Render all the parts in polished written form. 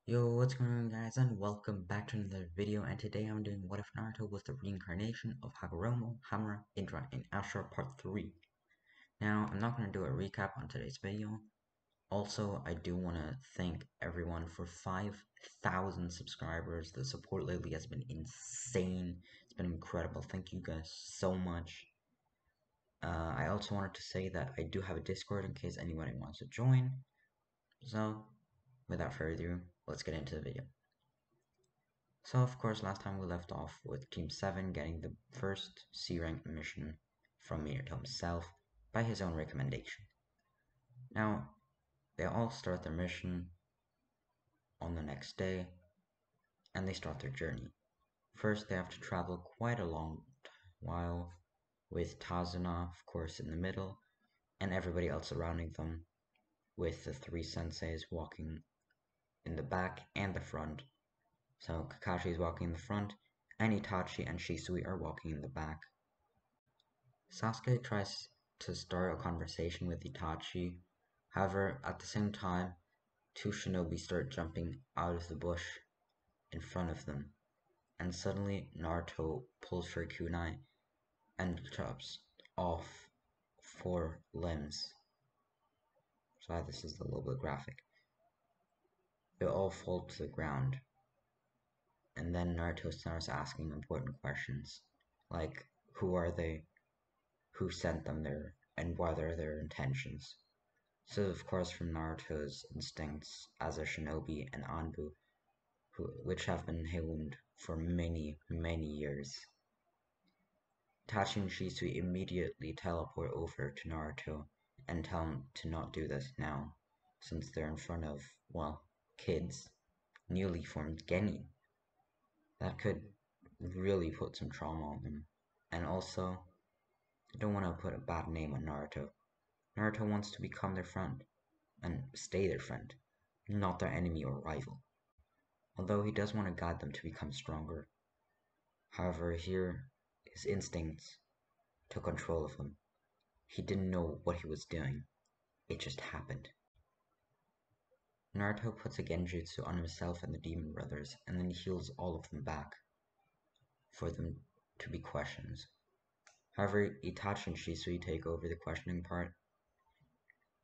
Yo, what's going on guys, and welcome back to another video. And today I'm doing What If Naruto Was the Reincarnation of Hagoromo, Hamura, Indra, and Ashura Part 3. Now, I'm not going to do a recap on today's video. Also, I do want to thank everyone for 5,000 subscribers. The support lately has been insane. It's been incredible. Thank you guys so much. I also wanted to say that I do have a Discord in case anybody wants to join. So, without further ado, let's get into the video. So of course last time we left off with Team 7 getting the first C-rank mission from Minato himself by his own recommendation. Now, they all start their mission on the next day, and they start their journey. First they have to travel quite a long while, with Tazuna of course in the middle, and everybody else surrounding them, with the three senseis walking in the back and the front. So Kakashi is walking in the front, and Itachi and Shisui are walking in the back. Sasuke tries to start a conversation with Itachi. However, at the same time, two shinobi start jumping out of the bush in front of them, and suddenly Naruto pulls her kunai and chops off 4 limbs. Sorry, this is a little bit graphic. They all fall to the ground, and then Naruto starts asking important questions, like who are they, who sent them there, and what are their intentions. So of course from Naruto's instincts as a shinobi and Anbu, which have been honed for many years. Itachi and Shisui immediately teleport over to Naruto and tell him to not do this now, since they're in front of, well, kids, newly formed Genin. That could really put some trauma on them. And also, I don't want to put a bad name on Naruto. Naruto wants to become their friend, and stay their friend, not their enemy or rival. Although he does want to guide them to become stronger. However, here, his instincts took control of him. He didn't know what he was doing. It just happened. Naruto puts a genjutsu on himself and the demon brothers, and then heals all of them back, for them to be questions. However, Itachi and Shisui take over the questioning part,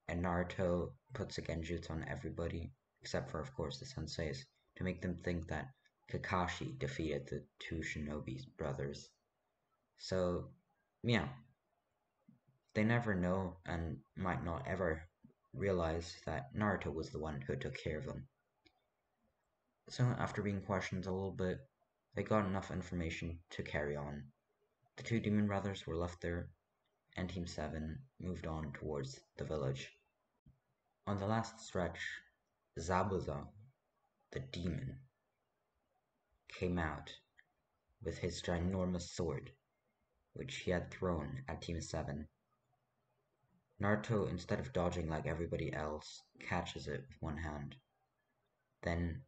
and Naruto puts a genjutsu on everybody, except for of course the senseis, to make them think that Kakashi defeated the two shinobi brothers. So, yeah, they never know and might not ever realize that Naruto was the one who took care of them. So after being questioned a little bit, they got enough information to carry on. The two demon brothers were left there, and Team 7 moved on towards the village. On the last stretch, Zabuza, the demon, came out with his ginormous sword, which he had thrown at Team 7. Naruto, instead of dodging like everybody else, catches it with one hand, then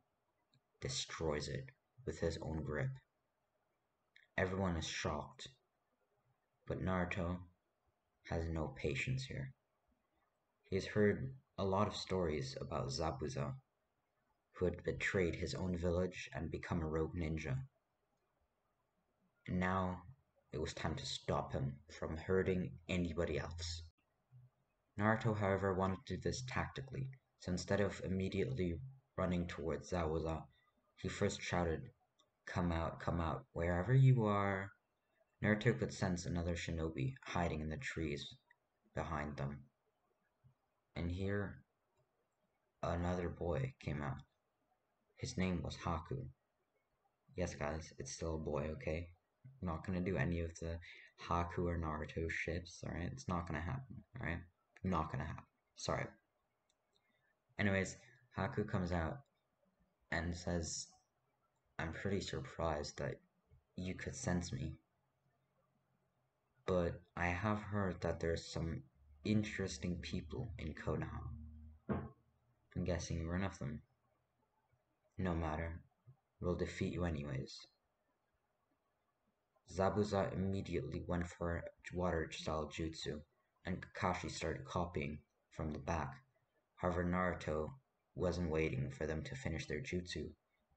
destroys it with his own grip. Everyone is shocked, but Naruto has no patience here. He has heard a lot of stories about Zabuza, who had betrayed his own village and become a rogue ninja. And now it was time to stop him from hurting anybody else. Naruto, however, wanted to do this tactically, so instead of immediately running towards Zabuza, he first shouted, come out, wherever you are." Naruto could sense another shinobi hiding in the trees behind them. And here, another boy came out. His name was Haku. Yes guys, it's still a boy, okay? I'm not gonna do any of the Haku or Naruto ships, alright? It's not gonna happen, alright? Not gonna happen. Sorry. Anyways, Haku comes out and says, "I'm pretty surprised that you could sense me. But I have heard that there's some interesting people in Konoha. I'm guessing you're one of them. No matter, we'll defeat you anyways." Zabuza immediately went for water-style jutsu, and Kakashi started copying from the back. However, Naruto wasn't waiting for them to finish their jutsu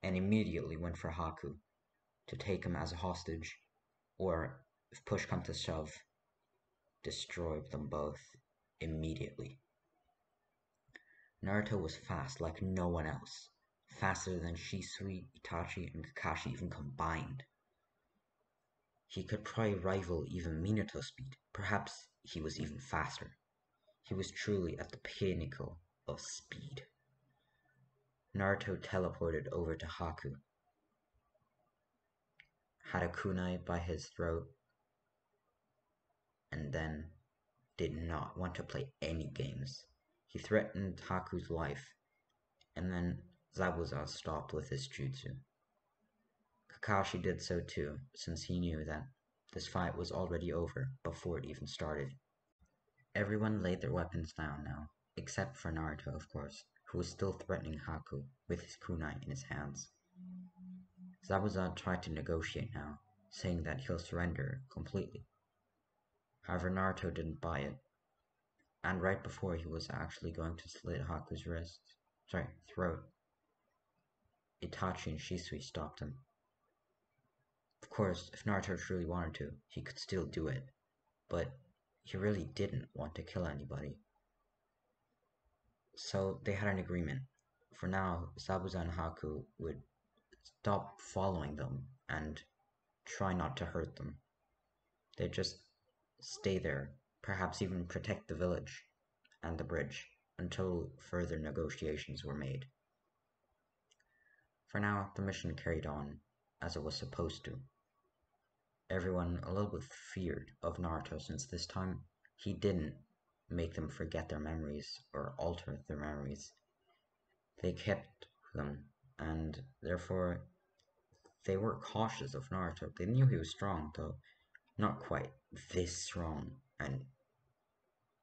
and immediately went for Haku to take him as a hostage, or, if push come to shove, destroy them both immediately. Naruto was fast like no one else, faster than Shisui, Itachi, and Kakashi even combined. He could probably rival even Minato's speed, perhaps he was even faster. He was truly at the pinnacle of speed. Naruto teleported over to Haku, had a kunai by his throat, and then did not want to play any games. He threatened Haku's life, and then Zabuza stopped with his jutsu. Kakashi did so too, since he knew that this fight was already over before it even started. Everyone laid their weapons down now, except for Naruto, of course, who was still threatening Haku with his kunai in his hands. Zabuza tried to negotiate now, saying that he'll surrender completely. However, Naruto didn't buy it, and right before he was actually going to slit Haku's throat, Itachi and Shisui stopped him. Of course, if Naruto truly wanted to, he could still do it, but he really didn't want to kill anybody. So they had an agreement. For now, Zabuza and Haku would stop following them and try not to hurt them. They'd just stay there, perhaps even protect the village and the bridge until further negotiations were made. For now, the mission carried on as it was supposed to. Everyone a little bit feared of Naruto since this time he didn't make them forget their memories or alter their memories. They kept them, and therefore they were cautious of Naruto. They knew he was strong, though not quite this strong, and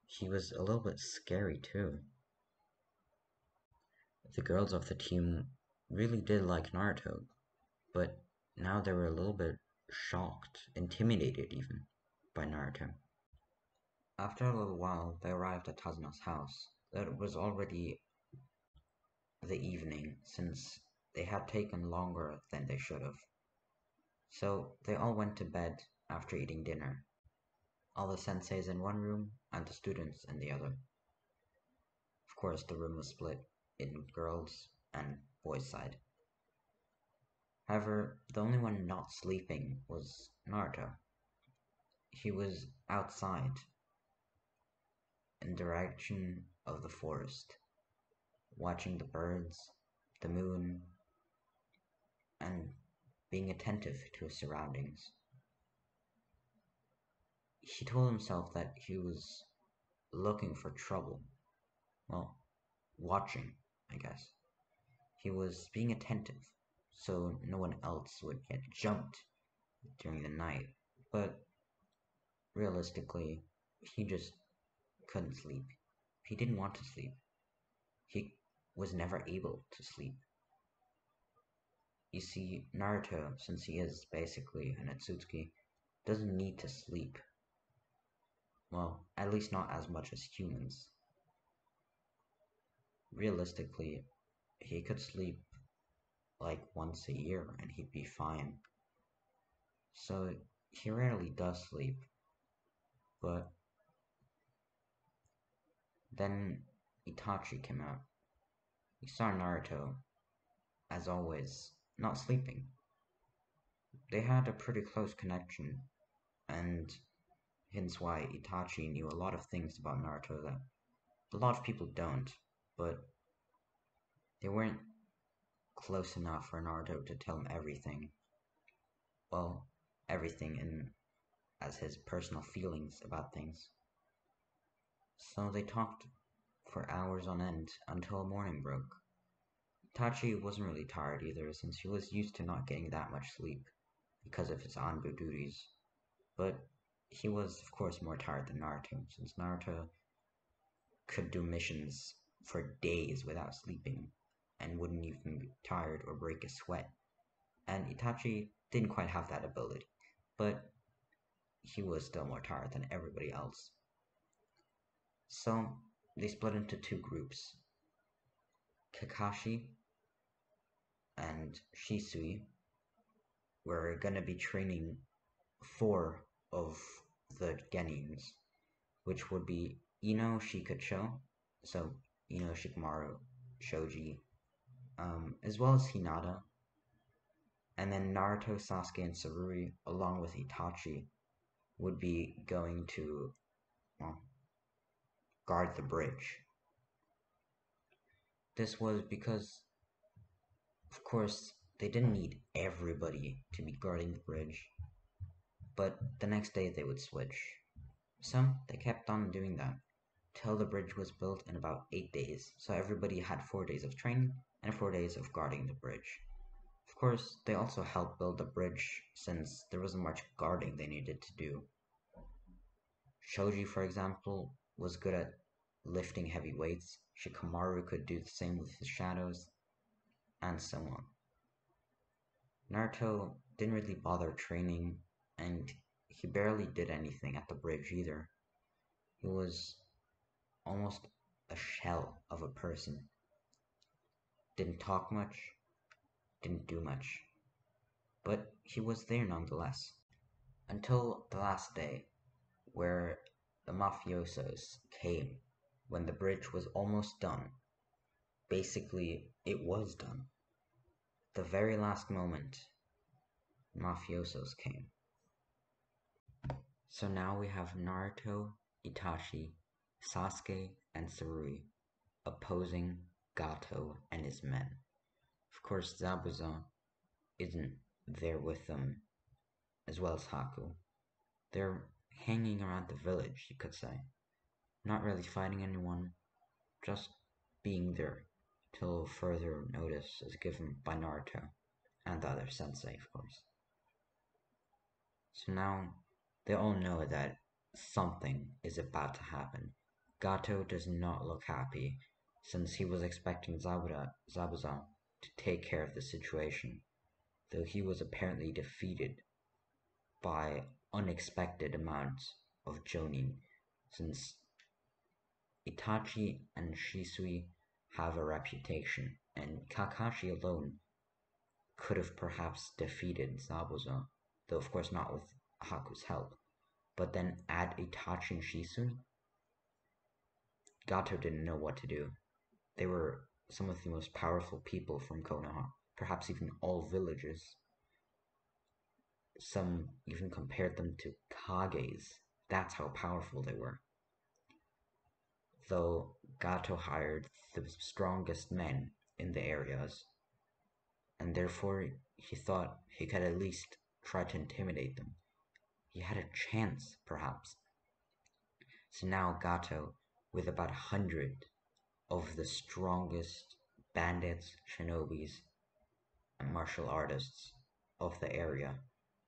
he was a little bit scary too. The girls of the team really did like Naruto, but now they were a little bit shocked, intimidated even, by Naruto. After a little while, they arrived at Tazuna's house. It was already the evening, since they had taken longer than they should have. So they all went to bed after eating dinner. All the senseis in one room and the students in the other. Of course, the room was split in girls' and boys' side. However, the only one not sleeping was Naruto. He was outside, in the direction of the forest, watching the birds, the moon, and being attentive to his surroundings. He told himself that he was looking for trouble. Well, watching, I guess. He was being attentive, so no one else would get jumped during the night, but realistically, he just couldn't sleep. He didn't want to sleep. He was never able to sleep. You see, Naruto, since he is basically an Otsutsuki, doesn't need to sleep. Well, at least not as much as humans. Realistically, he could sleep like once a year and he'd be fine. So he rarely does sleep. But then Itachi came out. He saw Naruto, as always, not sleeping. They had a pretty close connection, and hence why Itachi knew a lot of things about Naruto that a lot of people don't, but they weren't close enough for Naruto to tell him everything. Well, everything in as his personal feelings about things. So they talked for hours on end until morning broke. Itachi wasn't really tired either, since he was used to not getting that much sleep because of his Anbu duties. But he was, of course, more tired than Naruto, since Naruto could do missions for days without sleeping and wouldn't even be tired or break a sweat. And Itachi didn't quite have that ability, but he was still more tired than everybody else. So they split into two groups. Kakashi and Shisui were gonna be training four of the Genins, which would be Ino Shikacho, so Ino Shikamaru Shoji, as well as Hinata, and then Naruto, Sasuke, and Sarui, along with Itachi, would be going to, well, guard the bridge. This was because, of course, they didn't need everybody to be guarding the bridge, but the next day they would switch. So they kept on doing that till the bridge was built in about 8 days, so everybody had 4 days of training and 4 days of guarding the bridge. Of course, they also helped build the bridge since there wasn't much guarding they needed to do. Shoji, for example, was good at lifting heavy weights, Shikamaru could do the same with his shadows, and so on. Naruto didn't really bother training, and he barely did anything at the bridge either. He was almost a shell of a person. Didn't talk much, didn't do much, but he was there nonetheless. Until the last day, where the mafiosos came when the bridge was almost done. Basically, it was done. The very last moment, mafiosos came. So now we have Naruto, Itachi, Sasuke, and Sarui opposing Gato and his men. Of course, Zabuza isn't there with them, as well as Haku. They're hanging around the village, you could say. Not really fighting anyone, just being there till further notice is given by Naruto and the other sensei, of course. So now they all know that something is about to happen. Gato does not look happy since he was expecting Zabuza to take care of the situation, though he was apparently defeated by unexpected amounts of Jonin, since Itachi and Shisui have a reputation, and Kakashi alone could have perhaps defeated Zabuza, though of course not with Haku's help. But then add Itachi and Shisui? Gato didn't know what to do. They were some of the most powerful people from Konoha, perhaps even all villages. Some even compared them to Kages. That's how powerful they were. Though Gato hired the strongest men in the areas, and therefore he thought he could at least try to intimidate them. He had a chance, perhaps. So now Gato, with about 100 of the strongest bandits, shinobis, and martial artists of the area,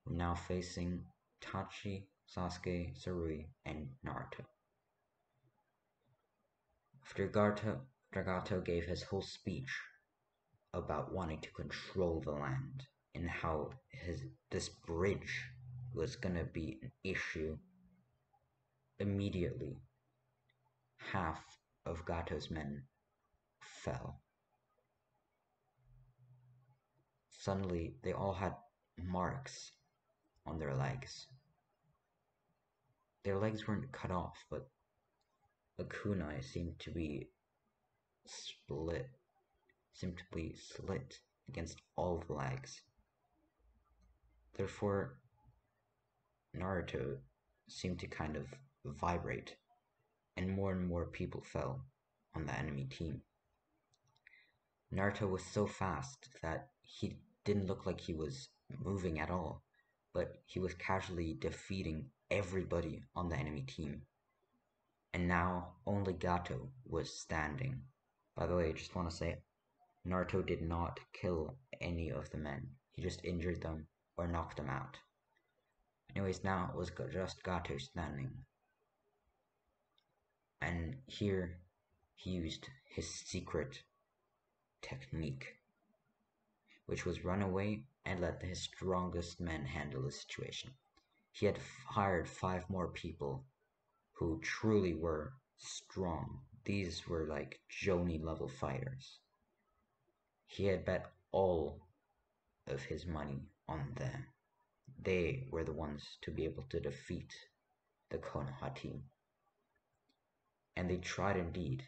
were now facing Tachi, Sasuke, Sarui, and Naruto. After Gato gave his whole speech about wanting to control the land and how this bridge was gonna be an issue, immediately half of Gato's men fell. Suddenly, they all had marks on their legs. Their legs weren't cut off, but the kunai seemed to be slit against all the legs. Therefore, Naruto seemed to kind of vibrate, and more people fell on the enemy team. Naruto was so fast that he didn't look like he was moving at all, but he was casually defeating everybody on the enemy team. And now only Gato was standing. By the way, I just want to say, Naruto did not kill any of the men. He just injured them or knocked them out. Anyways, now it was just Gato standing. And here, he used his secret technique, which was run away and let his strongest men handle the situation. He had hired 5 more people who truly were strong. These were like Jonin level fighters. He had bet all of his money on them. They were the ones to be able to defeat the Konoha team. And they tried indeed,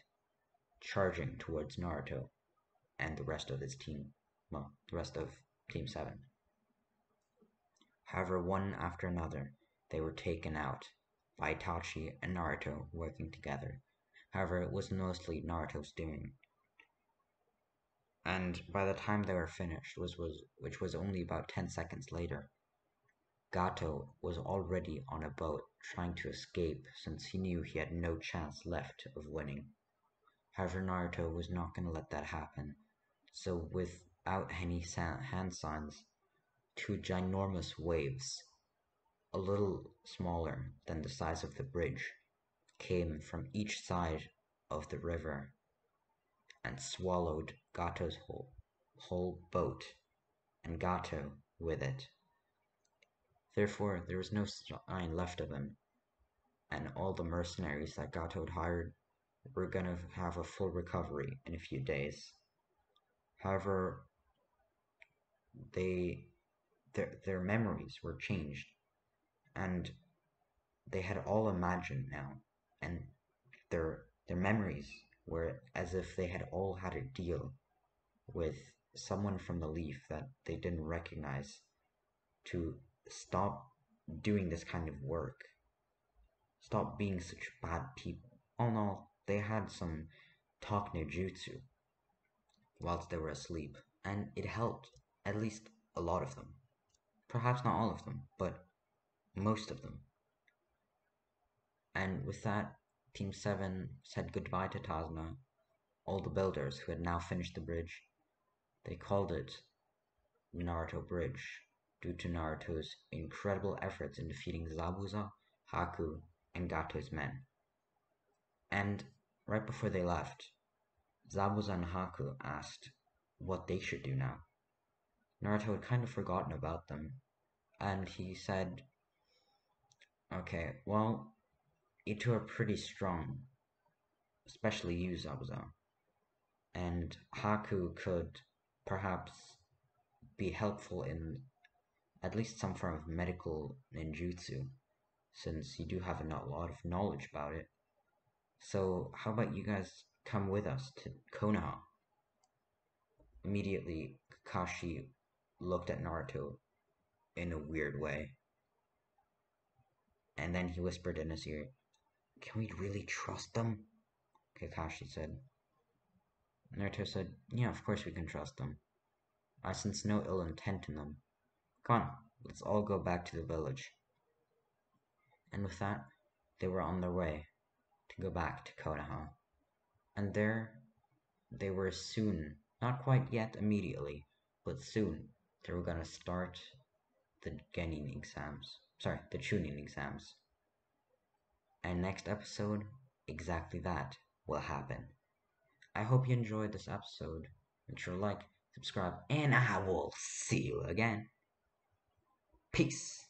charging towards Naruto and the rest of his team, well, the rest of Team 7. However, one after another, they were taken out by Itachi and Naruto working together. However, it was mostly Naruto's doing. And by the time they were finished, which was only about 10 seconds later, Gato was already on a boat trying to escape since he knew he had no chance left of winning. However, Naruto was not going to let that happen, so without any hand signs, two ginormous waves, a little smaller than the size of the bridge, came from each side of the river and swallowed Gato's whole boat, and Gato with it. Therefore, there was no sign left of him, and all the mercenaries that Gato had hired were gonna have a full recovery in a few days. However, their memories were changed, and they had all imagined now, and their memories were as if they had all had a deal with someone from the Leaf that they didn't recognize to stop doing this kind of work, stop being such bad people. Oh no, they had some talk no jutsu whilst they were asleep, and it helped at least a lot of them. Perhaps not all of them, but most of them. And with that, Team 7 said goodbye to Tazna, all the builders who had now finished the bridge. They called it Naruto Bridge, due to Naruto's incredible efforts in defeating Zabuza, Haku, and Gato's men. And right before they left, Zabuza and Haku asked what they should do now. Naruto had kind of forgotten about them, and he said, okay, well, you two are pretty strong, especially you, Zabuza, and Haku could perhaps be helpful in at least some form of medical ninjutsu, since you do have a lot of knowledge about it. So how about you guys come with us to Konoha? Immediately, Kakashi looked at Naruto in a weird way, and then he whispered in his ear, "Can we really trust them?" Kakashi said. Naruto said, "Yeah, of course we can trust them. I sense no ill intent in them. Come on, let's all go back to the village." And with that, they were on their way to go back to Konoha. And there they were soon, not quite yet immediately, but soon, they were gonna start the Genin exams. Sorry, the Chunin exams. And next episode, exactly that will happen. I hope you enjoyed this episode. Make sure to like, subscribe, and I will see you again. Peace.